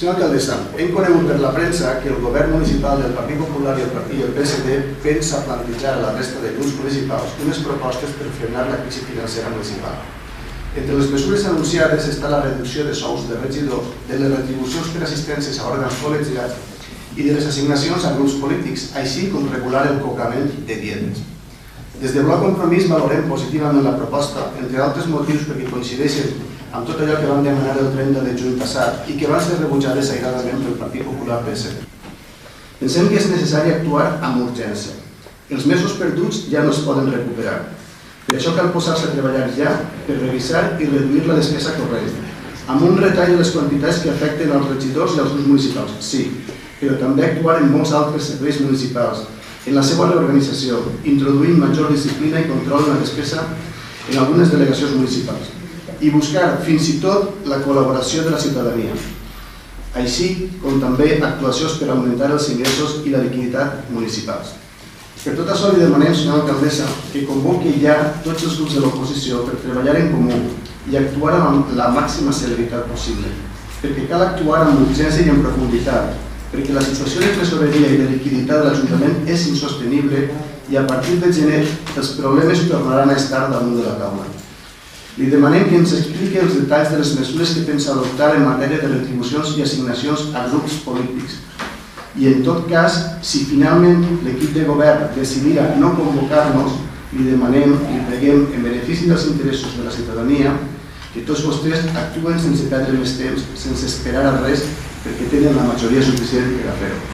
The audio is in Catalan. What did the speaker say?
Senyora alcaldessa, hem conegut per la premsa que el govern municipal del Partit Popular i el PSD pensa plantejar a la resta de grups municipals unes propostes per frenar la crisi financera municipal. Entre les mesures anunciades està la reducció de sous de regidors, de les retribucions per assistències a òrgans col·legiats i de les assignacions a grups polítics, així com regular el cobrament de dietes. Des de Bloc Compromís valorem positivament la proposta, entre altres motius perquè coincideixen amb tot allò que vam demanar el 30 de juny passat i que van ser rebutjades airadament pel Partit Popular PSD. Pensem que és necessari actuar amb urgència. Els mesos perduts ja no es poden recuperar. Per això cal posar-se a treballar ja per revisar i reduir la despesa corrent, amb un retall de les quantitats que afecten als regidors i als grups municipals, sí, però també actuar en molts altres serveis municipals, en la seva reorganització, introduint major disciplina i control en la despesa en algunes delegacions municipals i buscar fins i tot la col·laboració de la ciutadania, així com també actuacions per augmentar els ingressos i la liquiditat municipals. Per tot això li demanem, senyora alcaldessa, que convoqui ja tots els grups de l'oposició per treballar en comú i actuar amb la màxima celeritat possible, perquè cal actuar amb urgència i en profunditat, perquè la situació de tresoreria i de liquiditat de l'Ajuntament és insostenible i a partir de gener els problemes tornaran a estar damunt de la taula. Li demanem que ens expliqui els detalls de les mesures que pensa adoptar en matèria de retribucions i assignacions a grups polítics. I en tot cas, si finalment l'equip de govern decidira no convocar-nos, li demanem, li preguem, en benefici dels interessos de la ciutadania, que tots vostès actuen sense perdre més temps, sense esperar a res, perquè tenen la majoria suficient per a fer-ho.